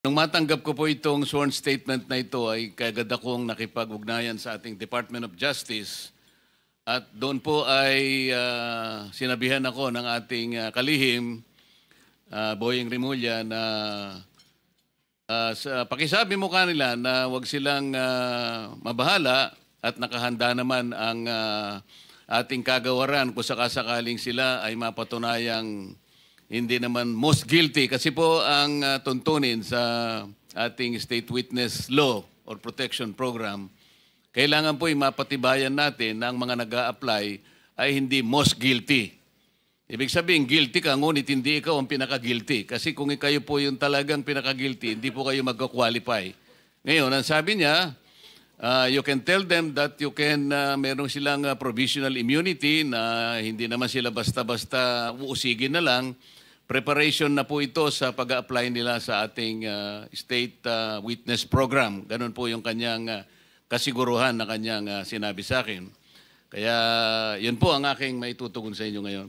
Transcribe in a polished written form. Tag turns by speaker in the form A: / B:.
A: Nung matanggap ko po itong sworn statement na ito ay kagad akong nakipag-ugnayan sa ating Department of Justice at doon po ay sinabihan ako ng ating kalihim, Boyeng Rimulya, na pakisabi mo kanila na wag silang mabahala at nakahanda naman ang ating kagawaran kung sakasakaling sila ay mapatunayang hindi naman most guilty, kasi po ang tuntunin sa ating State Witness Law or Protection Program, kailangan po mapatibayan natin na ang mga nag-a-apply ay hindi most guilty. Ibig sabihin, guilty ka, ngunit hindi ikaw ang pinaka-guilty. Kasi kung kayo po yung talagang pinaka-guilty, hindi po kayo mag-qualify. Ngayon, ang sabi niya, you can tell them that you can, meron silang provisional immunity na hindi naman sila basta-basta uusigin na lang. Preparation na po ito sa pag-a-apply nila sa ating State Witness Program. Ganun po yung kanyang kasiguruhan na kanyang sinabi sa akin. Kaya yun po ang aking maitutugon sa inyo ngayon.